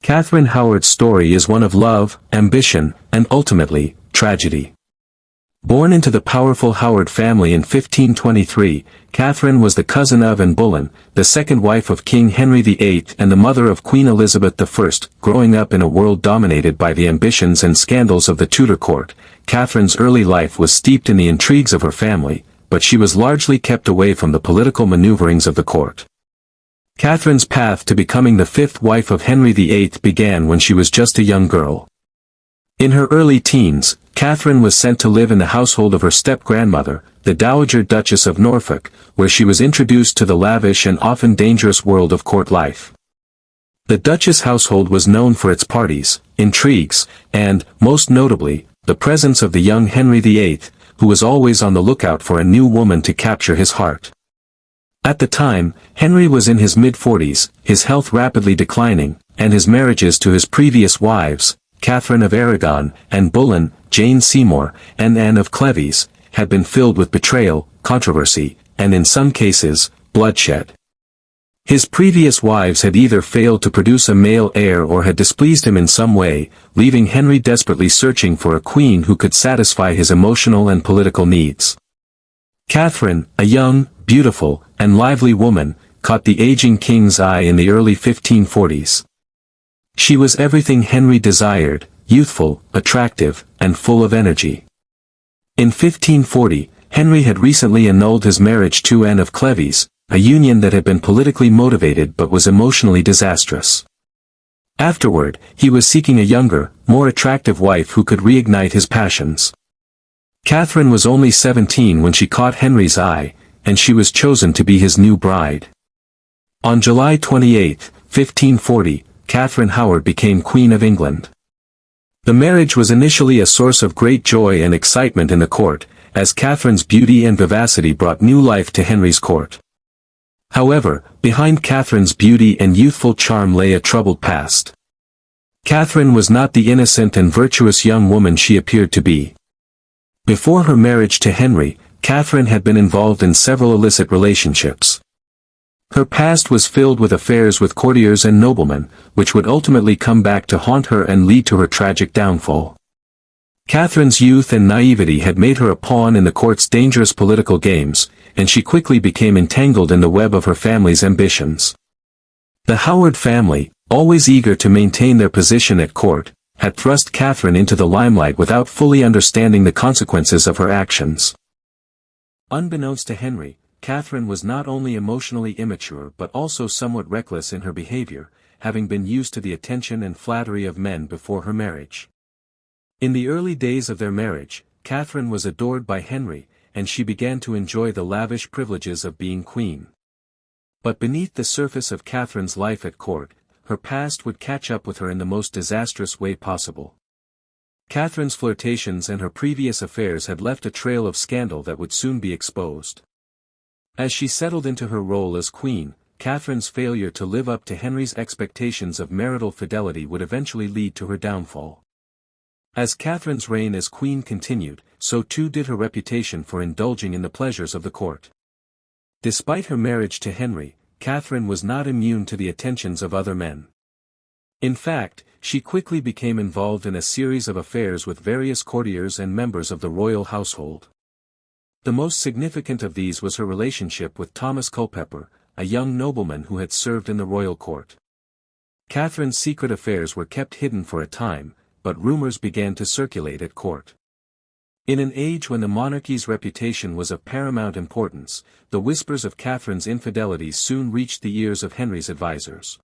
Catherine Howard's story is one of love, ambition, and ultimately, tragedy. Born into the powerful Howard family in 1523, Catherine was the cousin of Anne Boleyn, the second wife of King Henry VIII and the mother of Queen Elizabeth I. Growing up in a world dominated by the ambitions and scandals of the Tudor court, Catherine's early life was steeped in the intrigues of her family, but she was largely kept away from the political maneuverings of the court. Catherine's path to becoming the fifth wife of Henry VIII began when she was just a young girl. In her early teens, Catherine was sent to live in the household of her step-grandmother, the Dowager Duchess of Norfolk, where she was introduced to the lavish and often dangerous world of court life. The Duchess household was known for its parties, intrigues, and, most notably, the presence of the young Henry VIII, who was always on the lookout for a new woman to capture his heart. At the time, Henry was in his mid-40s, his health rapidly declining, and his marriages to his previous wives, Catherine of Aragon, Anne Boleyn, Jane Seymour, and Anne of Cleves, had been filled with betrayal, controversy, and in some cases, bloodshed. His previous wives had either failed to produce a male heir or had displeased him in some way, leaving Henry desperately searching for a queen who could satisfy his emotional and political needs. Catherine, a young, beautiful, and lively woman, caught the aging king's eye in the early 1540s. She was everything Henry desired, youthful, attractive, and full of energy. In 1540, Henry had recently annulled his marriage to Anne of Cleves, a union that had been politically motivated but was emotionally disastrous. Afterward, he was seeking a younger, more attractive wife who could reignite his passions. Catherine was only 17 when she caught Henry's eye, and she was chosen to be his new bride. On July 28, 1540, Catherine Howard became Queen of England. The marriage was initially a source of great joy and excitement in the court, as Catherine's beauty and vivacity brought new life to Henry's court. However, behind Catherine's beauty and youthful charm lay a troubled past. Catherine was not the innocent and virtuous young woman she appeared to be. Before her marriage to Henry, Catherine had been involved in several illicit relationships. Her past was filled with affairs with courtiers and noblemen, which would ultimately come back to haunt her and lead to her tragic downfall. Catherine's youth and naivety had made her a pawn in the court's dangerous political games, and she quickly became entangled in the web of her family's ambitions. The Howard family, always eager to maintain their position at court, had thrust Catherine into the limelight without fully understanding the consequences of her actions. Unbeknownst to Henry, Catherine was not only emotionally immature but also somewhat reckless in her behavior, having been used to the attention and flattery of men before her marriage. In the early days of their marriage, Catherine was adored by Henry, and she began to enjoy the lavish privileges of being queen. But beneath the surface of Catherine's life at court, her past would catch up with her in the most disastrous way possible. Catherine's flirtations and her previous affairs had left a trail of scandal that would soon be exposed. As she settled into her role as queen, Catherine's failure to live up to Henry's expectations of marital fidelity would eventually lead to her downfall. As Catherine's reign as queen continued, so too did her reputation for indulging in the pleasures of the court. Despite her marriage to Henry, Catherine was not immune to the attentions of other men. In fact, she quickly became involved in a series of affairs with various courtiers and members of the royal household. The most significant of these was her relationship with Thomas Culpeper, a young nobleman who had served in the royal court. Catherine's secret affairs were kept hidden for a time, but rumors began to circulate at court. In an age when the monarchy's reputation was of paramount importance, the whispers of Catherine's infidelities soon reached the ears of Henry's advisers.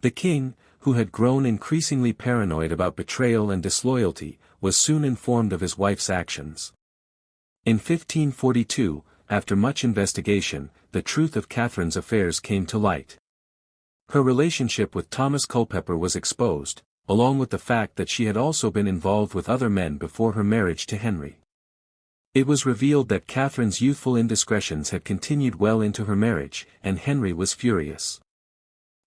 The king, who had grown increasingly paranoid about betrayal and disloyalty, was soon informed of his wife's actions. In 1542, after much investigation, the truth of Catherine's affairs came to light. Her relationship with Thomas Culpeper was exposed, along with the fact that she had also been involved with other men before her marriage to Henry. It was revealed that Catherine's youthful indiscretions had continued well into her marriage, and Henry was furious.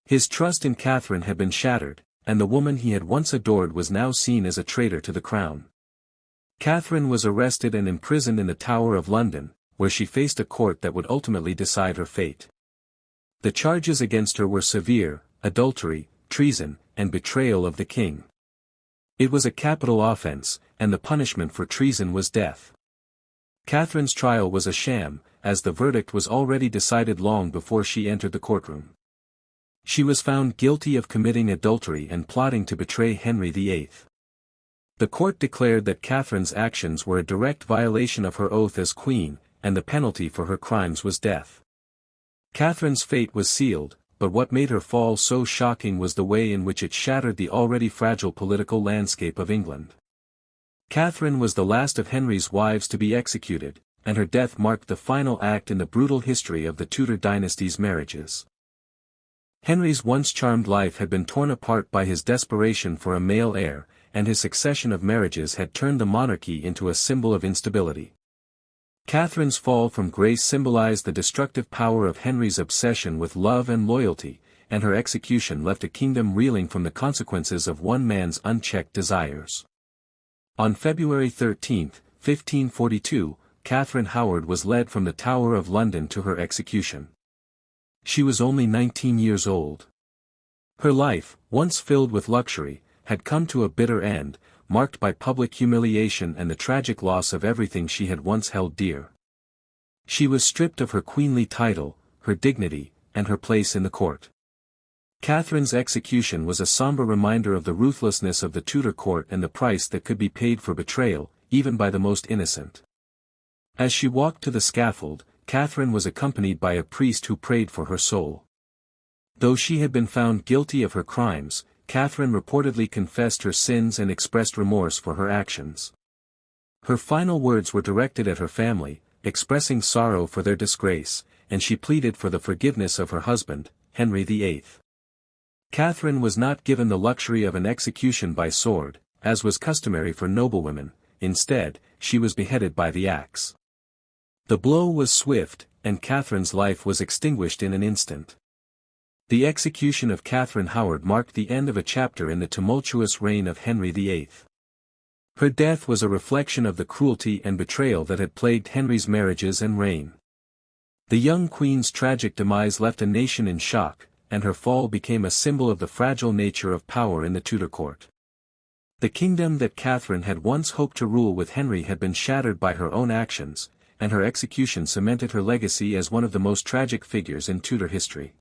His trust in Catherine had been shattered, and the woman he had once adored was now seen as a traitor to the crown. Catherine was arrested and imprisoned in the Tower of London, where she faced a court that would ultimately decide her fate. The charges against her were severe: adultery, treason, and betrayal of the king. It was a capital offense, and the punishment for treason was death. Catherine's trial was a sham, as the verdict was already decided long before she entered the courtroom. She was found guilty of committing adultery and plotting to betray Henry VIII. The court declared that Catherine's actions were a direct violation of her oath as queen, and the penalty for her crimes was death. Catherine's fate was sealed, but what made her fall so shocking was the way in which it shattered the already fragile political landscape of England. Catherine was the last of Henry's wives to be executed, and her death marked the final act in the brutal history of the Tudor dynasty's marriages. Henry's once charmed life had been torn apart by his desperation for a male heir, and his succession of marriages had turned the monarchy into a symbol of instability. Catherine's fall from grace symbolized the destructive power of Henry's obsession with love and loyalty, and her execution left a kingdom reeling from the consequences of one man's unchecked desires. On February 13, 1542, Catherine Howard was led from the Tower of London to her execution. She was only 19 years old. Her life, once filled with luxury, had come to a bitter end, marked by public humiliation and the tragic loss of everything she had once held dear. She was stripped of her queenly title, her dignity, and her place in the court. Catherine's execution was a somber reminder of the ruthlessness of the Tudor court and the price that could be paid for betrayal, even by the most innocent. As she walked to the scaffold, Catherine was accompanied by a priest who prayed for her soul. Though she had been found guilty of her crimes, Catherine reportedly confessed her sins and expressed remorse for her actions. Her final words were directed at her family, expressing sorrow for their disgrace, and she pleaded for the forgiveness of her husband, Henry VIII. Catherine was not given the luxury of an execution by sword, as was customary for noblewomen. Instead, she was beheaded by the axe. The blow was swift, and Catherine's life was extinguished in an instant. The execution of Catherine Howard marked the end of a chapter in the tumultuous reign of Henry VIII. Her death was a reflection of the cruelty and betrayal that had plagued Henry's marriages and reign. The young queen's tragic demise left a nation in shock, and her fall became a symbol of the fragile nature of power in the Tudor court. The kingdom that Catherine had once hoped to rule with Henry had been shattered by her own actions, and her execution cemented her legacy as one of the most tragic figures in Tudor history.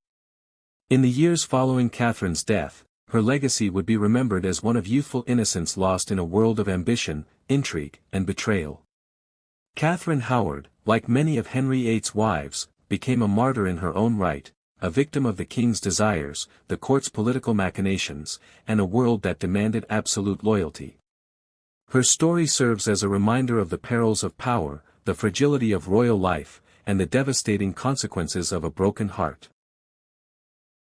In the years following Catherine's death, her legacy would be remembered as one of youthful innocence lost in a world of ambition, intrigue, and betrayal. Catherine Howard, like many of Henry VIII's wives, became a martyr in her own right, a victim of the king's desires, the court's political machinations, and a world that demanded absolute loyalty. Her story serves as a reminder of the perils of power, the fragility of royal life, and the devastating consequences of a broken heart.